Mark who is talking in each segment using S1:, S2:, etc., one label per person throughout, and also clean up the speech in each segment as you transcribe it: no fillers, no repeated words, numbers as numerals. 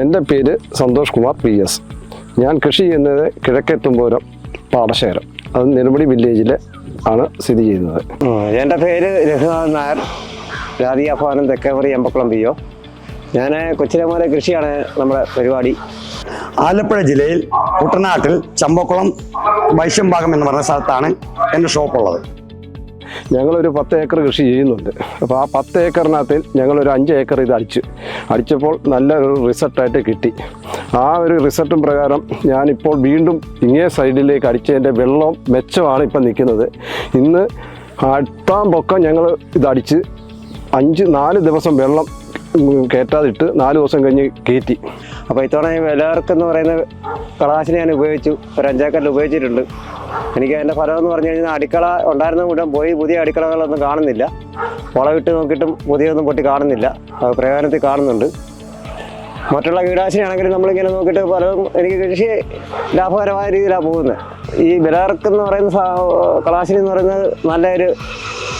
S1: എൻ്റെ പേര് സന്തോഷ് കുമാർ PS. ഞാൻ കൃഷി ചെയ്യുന്നത് കിഴക്കേത്തുമ്പോരം പാടശേഖരം, അത് നെടുമുടി വില്ലേജിൽ ആണ് സ്ഥിതി ചെയ്യുന്നത്.
S2: എൻ്റെ പേര് രഘുനാഥൻ നായർ, രാധിക ഭവനം തെക്കേമുറി എമ്പക്കുളം PO. ഞാൻ കൊച്ചിലെ മുതലേ കൃഷിയാണ് നമ്മുടെ പരിപാടി.
S3: ആലപ്പുഴ ജില്ലയിൽ കുട്ടനാട്ടിൽ ചമ്പക്കുളം വൈശ്യംഭാഗം എന്ന് പറഞ്ഞ സ്ഥലത്താണ് എൻ്റെ ഷോപ്പുള്ളത്.
S1: ഞങ്ങളൊരു 10 ഏക്കർ കൃഷി ചെയ്യുന്നുണ്ട്. അപ്പോൾ ആ 10 ഏക്കറിനകത്തിൽ ഞങ്ങളൊരു 5 ഏക്കർ ഇത് അടിച്ചപ്പോൾ നല്ലൊരു റിസൾട്ടായിട്ട് കിട്ടി. ആ ഒരു റിസൾട്ടും പ്രകാരം ഞാനിപ്പോൾ വീണ്ടും ഇങ്ങേ സൈഡിലേക്ക് അടിച്ചതിൻ്റെ വെള്ളം മെച്ചമാണ് ഇപ്പം നിൽക്കുന്നത്. ഇന്ന് 8-ാം പൊക്കം ഞങ്ങൾ ഇതടിച്ച് 4 ദിവസം വെള്ളം കയറ്റാതിട്ട് 4 ദിവസം കഴിഞ്ഞ് കയറ്റി.
S2: അപ്പോൾ ഇത്തവണ വിലയിറക്കെന്ന് പറയുന്ന കളനാശിനി ഞാൻ ഉപയോഗിച്ചു, ഒരു 5 ഏക്കറിൽ ഉപയോഗിച്ചിട്ടുണ്ട്. എനിക്ക് അതിൻ്റെ ഫലം എന്ന് പറഞ്ഞു കഴിഞ്ഞാൽ അടുക്കള ഉണ്ടായിരുന്ന കൂട്ടം പോയി പുതിയ അടുക്കളകളൊന്നും കാണുന്നില്ല. വളമിട്ട് നോക്കിയിട്ടും പുതിയൊന്നും പൊട്ടി കാണുന്നില്ല, പ്രയോജനത്തിൽ കാണുന്നുണ്ട്. മറ്റുള്ള കീടനാശിനി ആണെങ്കിലും നമ്മളിങ്ങനെ നോക്കിയിട്ട് പലതും എനിക്ക് കൃഷി ലാഭകരമായ രീതിയിലാണ് പോകുന്നത്. ഈ വിലയിറക്കെന്ന് പറയുന്ന കളനാശിനി എന്ന് പറയുന്നത് നല്ലൊരു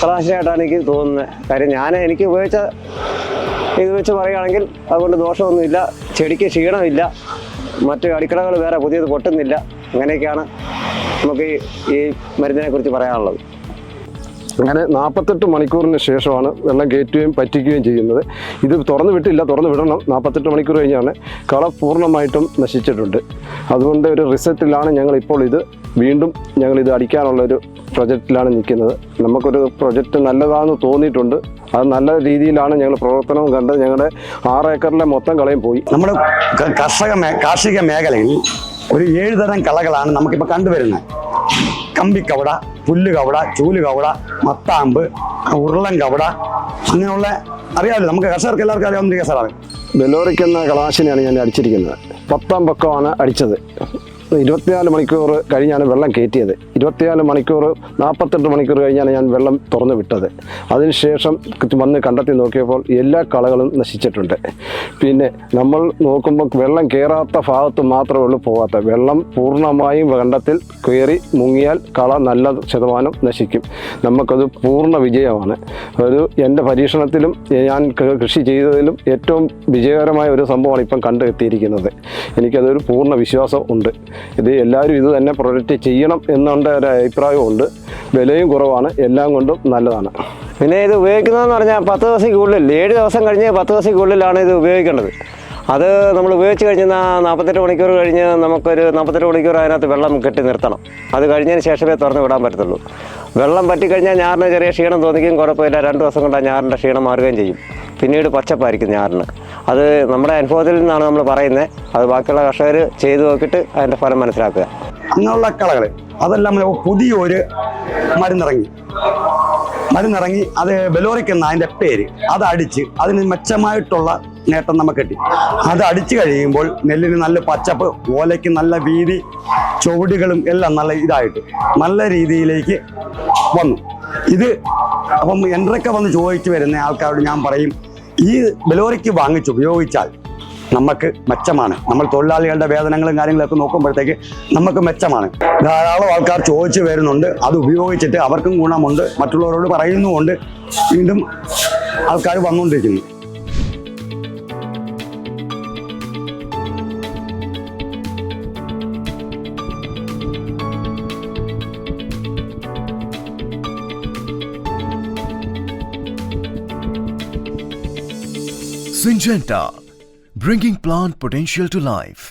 S2: കളനാശിനിയായിട്ടാണ് എനിക്ക് തോന്നുന്നത്. കാര്യം എനിക്ക് ഉപയോഗിച്ച ഇത് വെച്ച് പറയുകയാണെങ്കിൽ അതുകൊണ്ട് ദോഷമൊന്നുമില്ല, ചെടിക്ക് ക്ഷീണമില്ല, മറ്റു അടുക്കളകൾ വേറെ പുതിയത് പൊട്ടുന്നില്ല. അങ്ങനെയൊക്കെയാണ് നമുക്ക് ഈ മരുന്നിനെ കുറിച്ച് പറയാനുള്ളത്.
S1: അങ്ങനെ 48 മണിക്കൂറിന് ശേഷമാണ് വെള്ളം കയറ്റുകയും പറ്റിക്കുകയും ചെയ്യുന്നത്. ഇത് തുറന്നു വിടണം. 48 മണിക്കൂർ കഴിഞ്ഞാണ് കള പൂർണ്ണമായിട്ടും നശിച്ചിട്ടുണ്ട്. അതുകൊണ്ട് ഒരു റിസൾട്ടിലാണ് ഞങ്ങളിപ്പോൾ വീണ്ടും ഞങ്ങളിത് അടിക്കാനുള്ളൊരു പ്രൊജക്റ്റിലാണ് നിൽക്കുന്നത്. നമുക്കൊരു പ്രൊജക്റ്റ് നല്ലതാണെന്ന് തോന്നിയിട്ടുണ്ട്. അത് നല്ല രീതിയിലാണ് ഞങ്ങൾ പ്രവർത്തനവും കണ്ട് ഞങ്ങളുടെ 6 ഏക്കറിലെ മൊത്തം കളയും പോയി.
S3: നമ്മുടെ കാർഷിക മേഖലയിൽ ഒരു 7 തരം കളകളാണ് നമുക്കിപ്പോൾ കണ്ടുവരുന്നത്. കമ്പിക്കവട, പുല്ലുകവട, ചൂലുകവട, മത്താമ്പ്, ഉരുളൻ കവട, അങ്ങനെയുള്ള അറിയാമല്ലോ, നമുക്ക് കർഷകർക്ക് എല്ലാവർക്കും അറിയാവുന്ന കേസാണ്.
S1: ബെലോറിക് എന്ന കളനാശിനിയാണ് ഞാൻ അടിച്ചിരിക്കുന്നത്. 10-ാം പക്കമാണ് അടിച്ചത്. 24 മണിക്കൂർ കഴിഞ്ഞാണ് വെള്ളം കയറ്റിയത്. 24 മണിക്കൂർ 48 മണിക്കൂർ കഴിഞ്ഞാണ് ഞാൻ വെള്ളം തുറന്നു വിട്ടത്. അതിനുശേഷം വന്ന് കണ്ടെത്തി നോക്കിയപ്പോൾ എല്ലാ കളകളും നശിച്ചിട്ടുണ്ട്. പിന്നെ നമ്മൾ നോക്കുമ്പോൾ വെള്ളം കയറാത്ത ഭാഗത്ത് മാത്രമേ ഉള്ളൂ പോകാത്ത. വെള്ളം പൂർണ്ണമായും കണ്ടത്തിൽ കയറി മുങ്ങിയാൽ കള നല്ല ശതമാനം നശിക്കും. നമുക്കത് പൂർണ്ണ വിജയമാണ്. എൻ്റെ പരീക്ഷണത്തിലും ഞാൻ കൃഷി ചെയ്തതിലും ഏറ്റവും വിജയകരമായ ഒരു സംഭവമാണ് ഇപ്പം കണ്ടെത്തിയിരിക്കുന്നത്. എനിക്കതൊരു പൂർണ്ണ വിശ്വാസം ഉണ്ട്. എല്ലാവരും ഇത് തന്നെ പ്രൊഡക്റ്റ് ചെയ്യണം എന്നുള്ള ഒരു അഭിപ്രായമുണ്ട്. വിലയും കുറവാണ്, എല്ലാം കൊണ്ടും നല്ലതാണ്.
S2: പിന്നെ ഇത് ഉപയോഗിക്കുന്നതെന്ന് പറഞ്ഞാൽ 10 ദിവസത്തിനുള്ളിൽ, 7 ദിവസം കഴിഞ്ഞ് 10 ദിവസത്തിനുള്ളിലാണ് ഇത് ഉപയോഗിക്കേണ്ടത്. അത് നമ്മൾ ഉപയോഗിച്ച് കഴിഞ്ഞാൽ 48 മണിക്കൂർ കഴിഞ്ഞ് നമുക്കൊരു 48 മണിക്കൂർ അതിനകത്ത് വെള്ളം കെട്ടി നിർത്തണം. അത് കഴിഞ്ഞതിന് ശേഷമേ തുറന്ന് വിടാൻ പറ്റത്തുള്ളൂ. വെള്ളം പറ്റിക്കഴിഞ്ഞാൽ ഞാറിന് ചെറിയ ക്ഷീണം തോന്നിക്കും, കുഴപ്പമില്ല. 2 ദിവസം കൊണ്ട് ആ ഞാറിൻ്റെ ക്ഷീണം മാറുകയും ചെയ്യും. പിന്നീട് പച്ചപ്പായിരിക്കും ഞാറിന്. അത് നമ്മുടെ അനുഭവത്തിൽ നിന്നാണ് നമ്മൾ പറയുന്നത്. അത് ബാക്കിയുള്ള കർഷകർ ചെയ്ത് നോക്കിയിട്ട് അതിൻ്റെ ഫലം മനസ്സിലാക്കുക.
S3: അങ്ങനെയുള്ള കളകൾ അതെല്ലാം പുതിയൊരു മരുന്നിറങ്ങി അത് ബെലോറിക് എന്ന അതിൻ്റെ പേര്. അത് അടിച്ച് അതിന് മെച്ചമായിട്ടുള്ള നേട്ടം നമുക്ക് കിട്ടി. അത് അടിച്ചു കഴിയുമ്പോൾ നെല്ലിന് നല്ല പച്ചപ്പ്, ഓലയ്ക്ക് നല്ല വീതി, ചുവടുകളും എല്ലാം നല്ല ഇതായിട്ട് നല്ല രീതിയിലേക്ക് വന്നു. അപ്പം എന്തൊക്കെ വന്ന് ചോദിച്ചു വരുന്ന ആൾക്കാരോട് ഞാൻ പറയും, ഈ ബെലോറിക് വാങ്ങിച്ച് ഉപയോഗിച്ചാൽ നമുക്ക് മെച്ചമാണ്. നമ്മൾ തൊഴിലാളികളുടെ വേതനങ്ങളും കാര്യങ്ങളൊക്കെ നോക്കുമ്പോഴത്തേക്ക് നമുക്ക് മെച്ചമാണ്. ധാരാളം ആൾക്കാർ ചോദിച്ചു വരുന്നുണ്ട്. അത് ഉപയോഗിച്ചിട്ട് അവർക്കും ഗുണമുണ്ട്, മറ്റുള്ളവരോട് പറയുന്നുമുണ്ട്. വീണ്ടും ആൾക്കാർ വന്നുകൊണ്ടിരിക്കുന്നു.
S4: Syngenta, bringing plant potential to life.